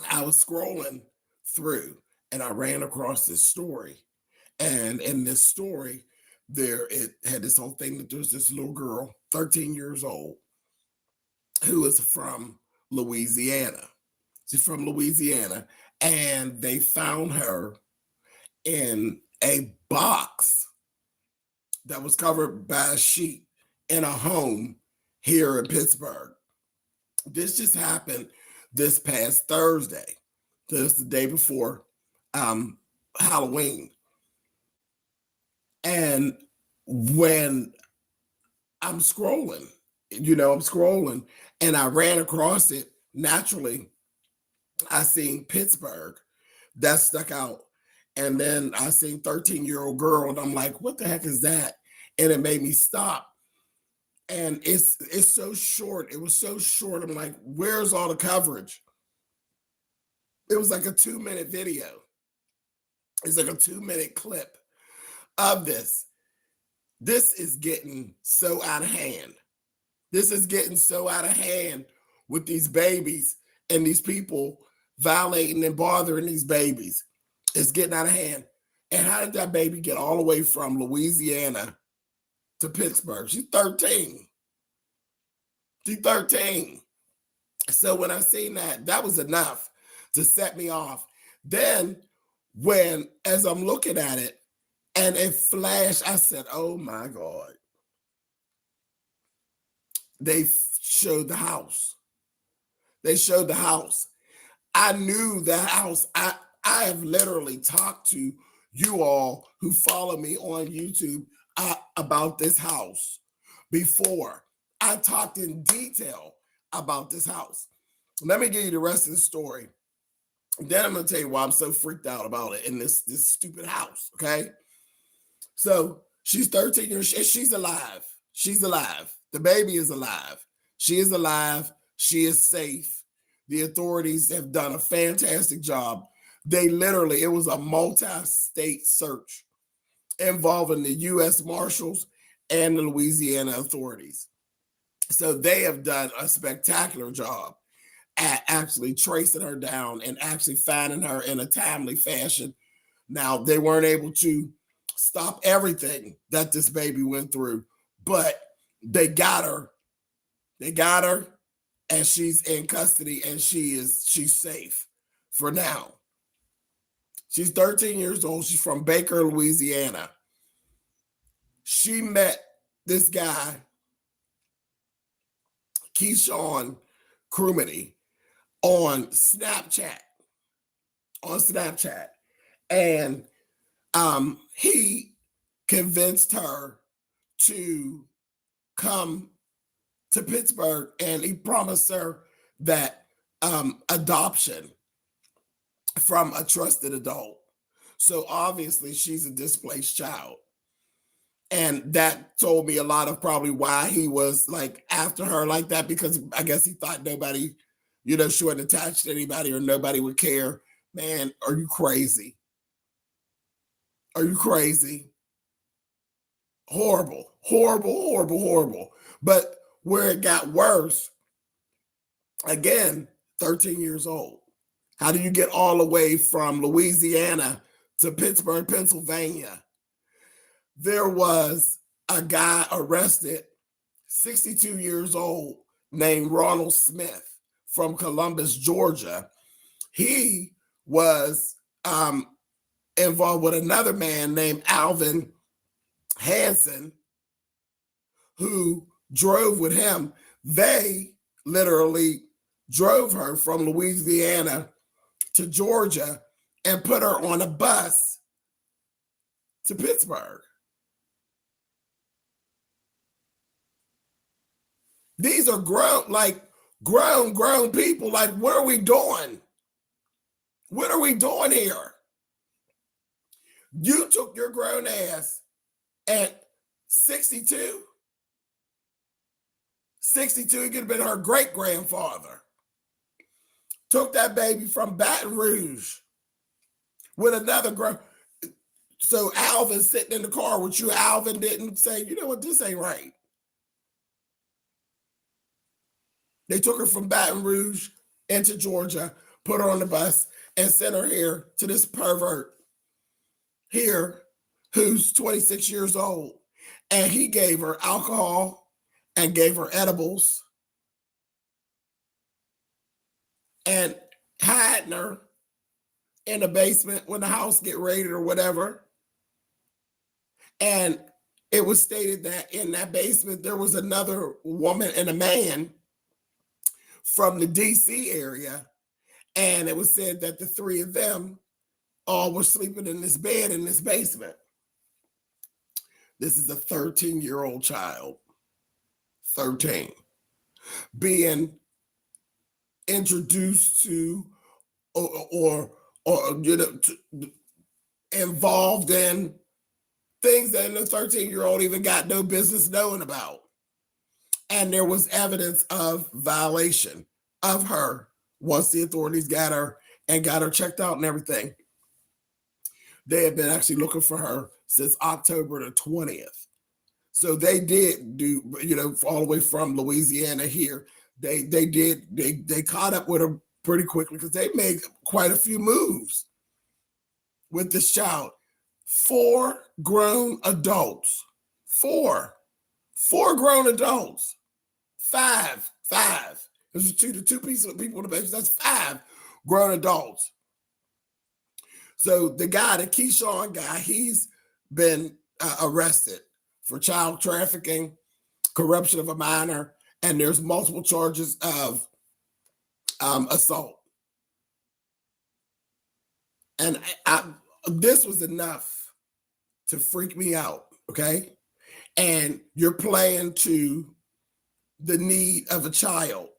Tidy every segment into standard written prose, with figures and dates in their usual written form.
I was scrolling through and I ran across this story. And in this story, there it had this whole thing that there's this little girl, 13 years old, who is from Louisiana. She's from Louisiana, and they found her in a box that was covered by a sheet in a home here in Pittsburgh. This just happened this past Thursday. So it's the day before Halloween. And when I'm scrolling, I'm scrolling and I ran across it, naturally, I seen Pittsburgh. That stuck out. And then I seen 13-year-old girl, and I'm like, what the heck is that? And it made me stop. And it's so short. It was so short. I'm like, where's all the coverage? It was like a 2-minute video. It's like a 2-minute clip of this. This is getting so out of hand. This is getting so out of hand with these babies and these people violating and bothering these babies. It's getting out of hand. And how did that baby get all the way from Louisiana to Pittsburgh? She's 13. She's 13. So when I seen that, that was enough to set me off. Then as I'm looking at it and it flashed, I said, oh my God. They showed the house. They showed the house. I knew the house. I have literally talked to you all who follow me on YouTube about this house before. I talked in detail about this house. Let me give you the rest of the story. Then I'm going to tell you why I'm so freaked out about it in this stupid house, okay? So she's 13 years, she's alive. She's alive. The baby is alive. She is alive. She is safe. The authorities have done a fantastic job. It was a multi-state search involving the U.S. Marshals and the Louisiana authorities. So they have done a spectacular job at actually tracing her down and actually finding her in a timely fashion. Now, they weren't able to stop everything that this baby went through, but they got her. They got her, and she's in custody, and she's safe for now. She's 13 years old. She's from Baker, Louisiana. She met this guy, Keyshawn Crumity, on Snapchat. And he convinced her to come to Pittsburgh, and he promised her that adoption from a trusted adult. So obviously she's a displaced child. And that told me a lot of probably why he was like after her like that, because I guess he thought nobody, she wasn't attached to anybody or nobody would care. Man, are you crazy? Are you crazy? Horrible, horrible, horrible, horrible. But where it got worse, again, 13 years old. How do you get all the way from Louisiana to Pittsburgh, Pennsylvania? There was a guy arrested, 62 years old, named Ronald Smith from Columbus, Georgia. He was involved with another man named Alvin Hansen, who drove with him. They literally drove her from Louisiana to Georgia and put her on a bus to Pittsburgh. These are grown people. Like, what are we doing? What are we doing here? You took your grown ass at 62. 62, he could have been her great-grandfather. Took that baby from Baton Rouge with another So Alvin sitting in the car with you. Alvin didn't say, you know what, this ain't right. They took her from Baton Rouge into Georgia, put her on the bus, and sent her here to this pervert here who's 26 years old. And he gave her alcohol and gave her edibles and hiding her in the basement when the house get raided or whatever. And it was stated that in that basement, there was another woman and a man from the DC area. And it was said that the three of them all were sleeping in this bed in this basement. This is a 13-year-old child, 13, being introduced to or involved in things that the 13-year-old even got no business knowing about. And there was evidence of violation of her once the authorities got her and got her checked out and everything. They had been actually looking for her since October the 20th. So they did do, all the way from Louisiana here. They caught up with her pretty quickly because they made quite a few moves with this child. 4 grown adults. 4 grown adults. 5. There's the two pieces of people in the basement. That's 5 grown adults. So the guy, the Keyshawn guy, he's been arrested for child trafficking, corruption of a minor, and there's multiple charges of assault. And this was enough to freak me out, okay? And you're playing to the need of a child.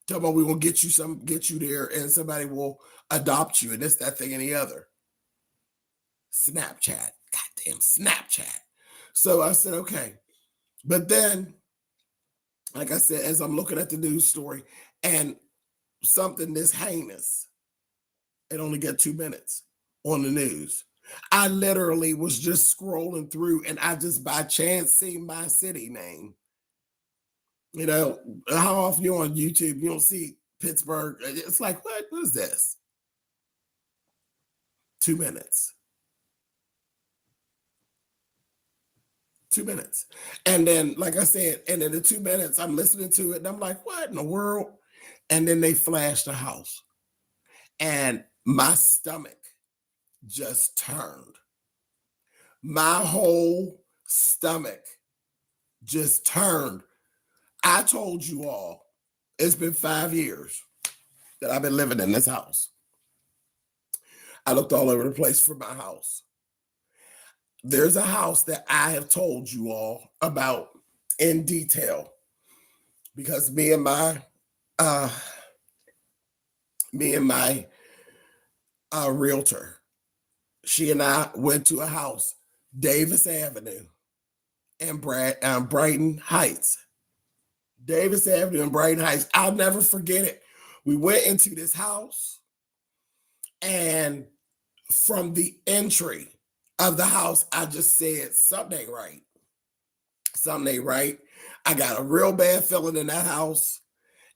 Tell me, we will get you there, and somebody will adopt you, and this, that, thing, and the other. Snapchat, goddamn Snapchat. So I said, okay. But then, like I said, as I'm looking at the news story, and something this heinous, it only got 2 minutes on the news. I literally was just scrolling through, and I just by chance seen my city name. How often you're on YouTube, you don't see Pittsburgh. It's like, what is this? 2 minutes. 2 minutes. And then, like I said, and in the 2 minutes, I'm listening to it, and I'm like, what in the world? And then they flash the house. And my stomach just turned. My whole stomach just turned. I told you all, it's been 5 years that I've been living in this house. I looked all over the place for my house. There's a house that I have told you all about in detail because me and my realtor, she and I went to a house, Davis Avenue in Brighton Heights. Davis Avenue in Brighton Heights. I'll never forget it. We went into this house, and from the entry of the house, I just said, something ain't right. Something ain't right. I got a real bad feeling in that house.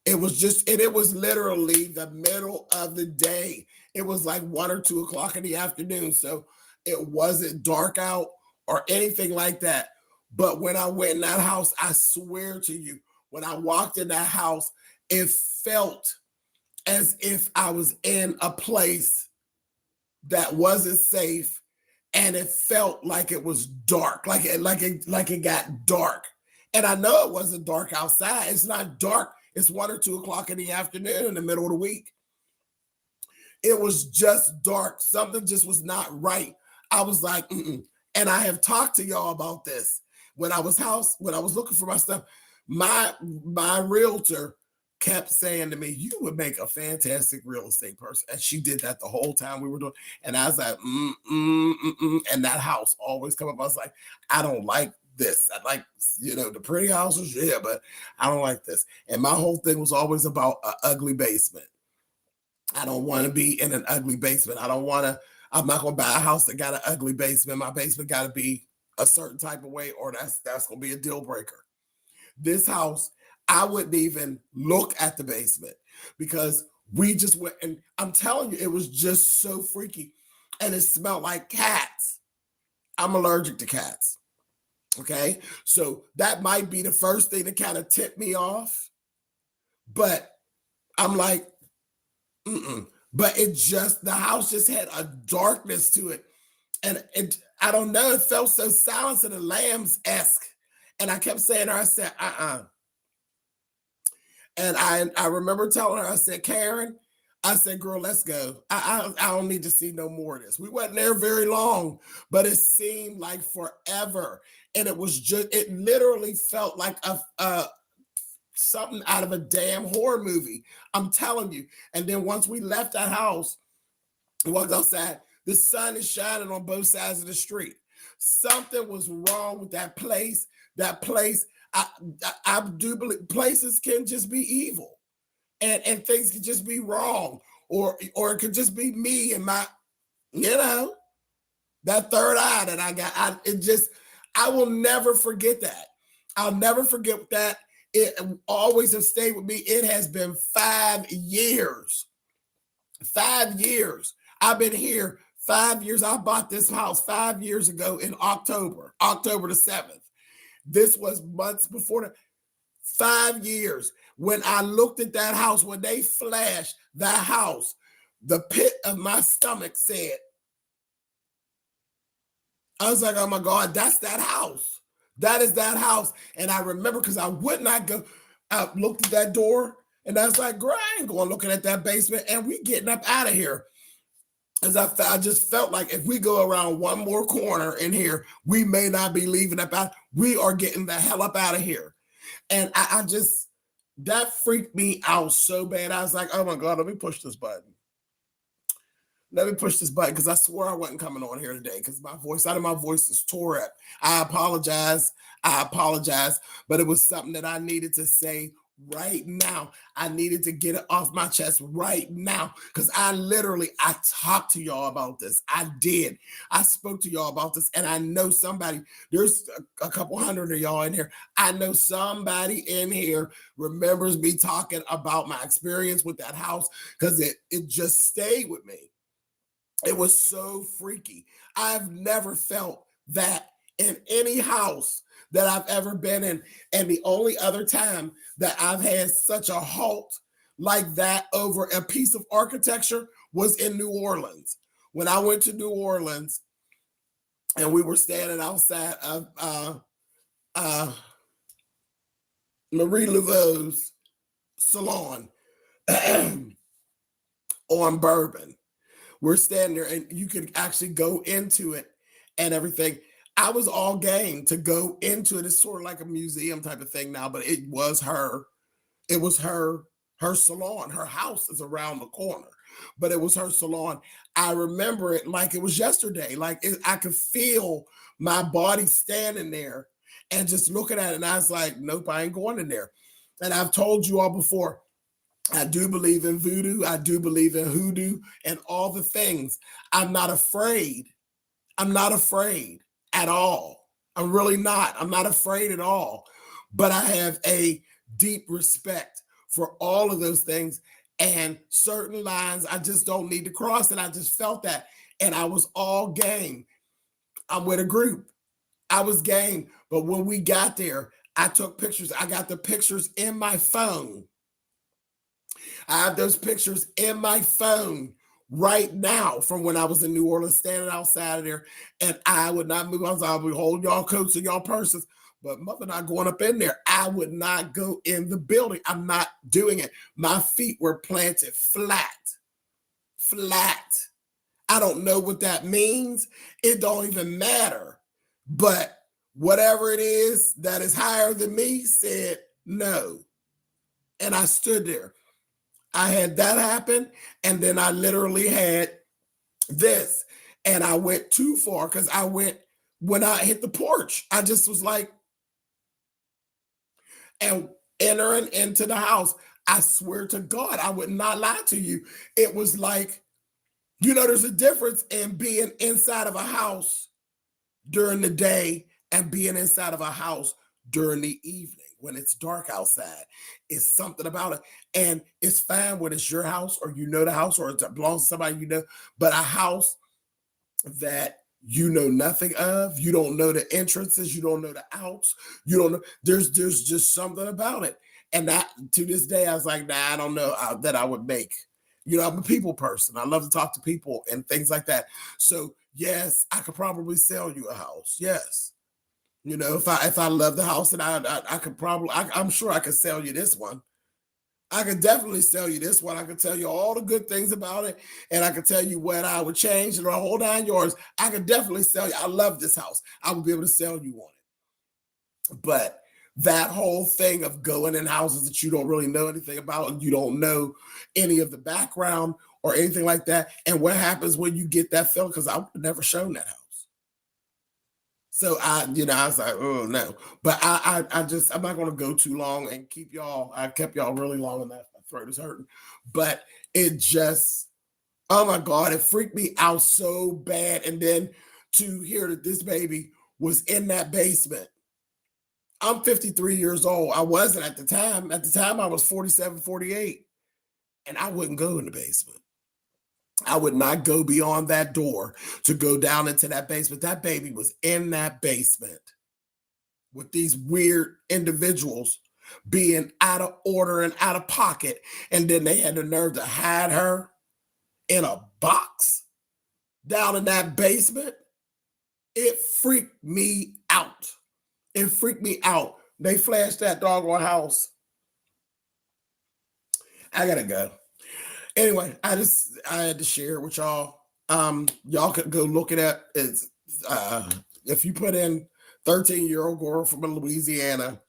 It was literally the middle of the day. It was like 1 or 2 o'clock in the afternoon. So it wasn't dark out or anything like that. But when I went in that house, I swear to you, when I walked in that house, it felt as if I was in a place that wasn't safe, and it felt like it was dark, like it got dark. And I know it wasn't dark outside. It's not dark. It's 1 or 2 o'clock in the afternoon in the middle of the week. It was just dark. Something just was not right. I was like, mm-mm. And I have talked to y'all about this. When I was looking for my stuff, my realtor kept saying to me, you would make a fantastic real estate person. And she did that the whole time we were doing. And I was like, and that house always come up. I was like, I don't like this. I like, the pretty houses, yeah, but I don't like this. And my whole thing was always about an ugly basement. I don't want to be in an ugly basement. I'm not going to buy a house that got an ugly basement. My basement got to be a certain type of way, or that's going to be a deal breaker. This house, I wouldn't even look at the basement because We just went, and I'm telling you, it was just so freaky. And it smelled like cats. I'm allergic to cats. Okay. So that might be the first thing that kind of tipped me off. But I'm like, mm-mm. But the house just had a darkness to it. And I don't know, it felt so Silence of the Lambs-esque. And I kept saying to her, I said, And I remember telling her, I said, Karen, I said, girl, let's go. I don't need to see no more of this. We wasn't there very long, but it seemed like forever. And it literally felt like something out of a damn horror movie. I'm telling you. And then once we left that house, we walked outside, the sun is shining on both sides of the street. Something was wrong with that place. That place, I do believe places can just be evil. And things could just be wrong, or it could just be me and my, that third eye that I got. I will never forget that. I'll never forget that. It always has stayed with me. It has been 5 years. 5 years. I've been here 5 years. I bought this house 5 years ago in October the 7th. This was months before that. 5 years. When I looked at that house, when they flashed that house, the pit of my stomach said, I was like, oh my God, that's that house. That is that house. And I remember, because I would not go, I looked at that door and I was like, girl, I ain't going looking at that basement, and we getting up out of here. As I just felt like if we go around one more corner in here, we may not be leaving up out. We are getting the hell up out of here. And that freaked me out so bad. I was like, oh my God, let me push this button. Let me push this button, because I swore I wasn't coming on here today, because my voice is tore up. I apologize, but it was something that I needed to say right now. I needed to get it off my chest right now, because I talked to y'all about this. I did. I spoke to y'all about this, and I know there's a couple hundred of y'all in here. I know somebody in here remembers me talking about my experience with that house, because it just stayed with me. It was so freaky. I've never felt that in any house that I've ever been in. And the only other time that I've had such a halt like that over a piece of architecture was in New Orleans. When I went to New Orleans and we were standing outside of Marie Laveau's salon on Bourbon. We're standing there and you could actually go into it and everything. I was all game to go into it. It's sort of like a museum type of thing now, but it was her salon. Her house is around the corner, but it was her salon. I remember it like it was yesterday. I could feel my body standing there and just looking at it. And I was like, nope, I ain't going in there. And I've told you all before, I do believe in voodoo. I do believe in hoodoo and all the things. I'm not afraid. I'm not afraid at all. I'm really not. I'm not afraid at all. But I have a deep respect for all of those things, and certain lines I just don't need to cross. And I just felt that. And I was all game. I'm with a group. I was game. But when we got there, I took pictures. I got the pictures in my phone. I have those pictures in my phone right now from when I was in New Orleans, standing outside of there, and I would not move. I would hold y'all coats and y'all purses, but mother not going up in there. I would not go in the building. I'm not doing it. My feet were planted flat. I don't know what that means. It don't even matter. But whatever it is that is higher than me said no. And I stood there. I had that happen, and then I literally had this, and I went too far, because when I hit the porch, I just was like, and entering into the house, I swear to God, I would not lie to you. It was like, there's a difference in being inside of a house during the day and being inside of a house during the evening. when it's dark outside. It's something about it. And it's fine when it's your house or you know the house or it belongs to somebody you know, but a house that you know nothing of, you don't know the entrances, you don't know the outs, you don't know, there's just something about it. And that to this day, I was like, nah, I don't know that I would make. You know, I'm a people person. I love to talk to people and things like that. So yes, I could probably sell you a house. Yes. You know, if I love the house, and I could probably, I'm sure I could sell you this one. I could definitely sell you this one. I could tell you all the good things about it, and I could tell you what I would change and the whole 9 yards. I could definitely sell you. I love this house. I would be able to sell you on it. But that whole thing of going in houses that you don't really know anything about, and you don't know any of the background or anything like that, and what happens when you get that feeling? Because I would have never shown that house. So I was like, oh no. But I'm not gonna go too long and keep y'all. I kept y'all really long and that my throat is hurting. But it just, oh my God, it freaked me out so bad. And then to hear that this baby was in that basement. I'm 53 years old. I wasn't at the time. At the time, I was 47, 48. And I wouldn't go in the basement. I would not go beyond that door to go down into that basement. That baby was in that basement with these weird individuals being out of order and out of pocket. And then they had the nerve to hide her in a box down in that basement. It freaked me out. It freaked me out. They flashed that doggone house. I gotta go. Anyway, I had to share it with y'all. Y'all could go look it up. It's if you put in 13-year-old girl from Louisiana,